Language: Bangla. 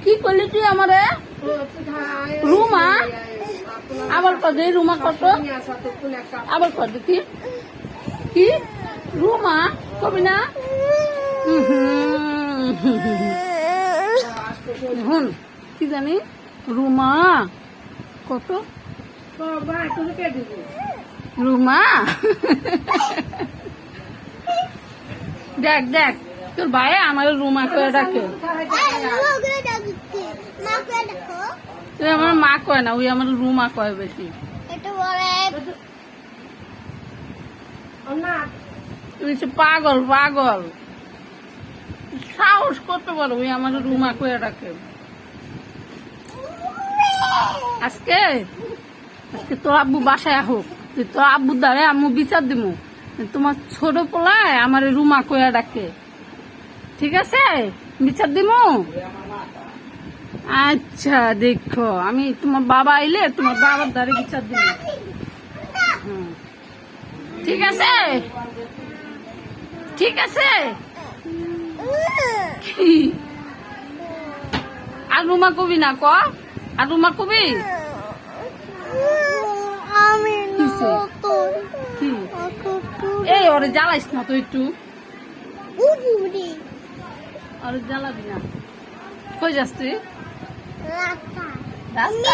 কি করলি তুই আমারে রুমা আবার কর দে রুমা কত আবার কর দেখি কি রুমা কবি না হুন কি জানি রুমা কত রুমা দেখ দেখ তোর ভাই আমার রুমা করে ডাকে তুই আমার মা কয় না ওই আমার রুমা কয় বেশি তুই পাগল পাগল সাহস করতে পারো ওই আমার রুমা কয়ে ডাকে আজকে আজকে তোর আব্বু বাসায় হোক তোর আব্বুর দ্বারা আম্মু বিচার দিব তোমার ছোট পোলায় আমার রুমা কয়া ডাকে ঠিক আছে বিচার দিব আচ্ছা দেখো আমি তোমার বাবা আইলে তোমার বাবার দ্বারা বিচার দিব ঠিক আছে ঠিক আছে কি আর রুমা কবি না ক আর রুমা কবি কি এই ওরে জ্বালাইস না তো একটু ওরে জ্বালাবি না কই যাস তুই রাস্তা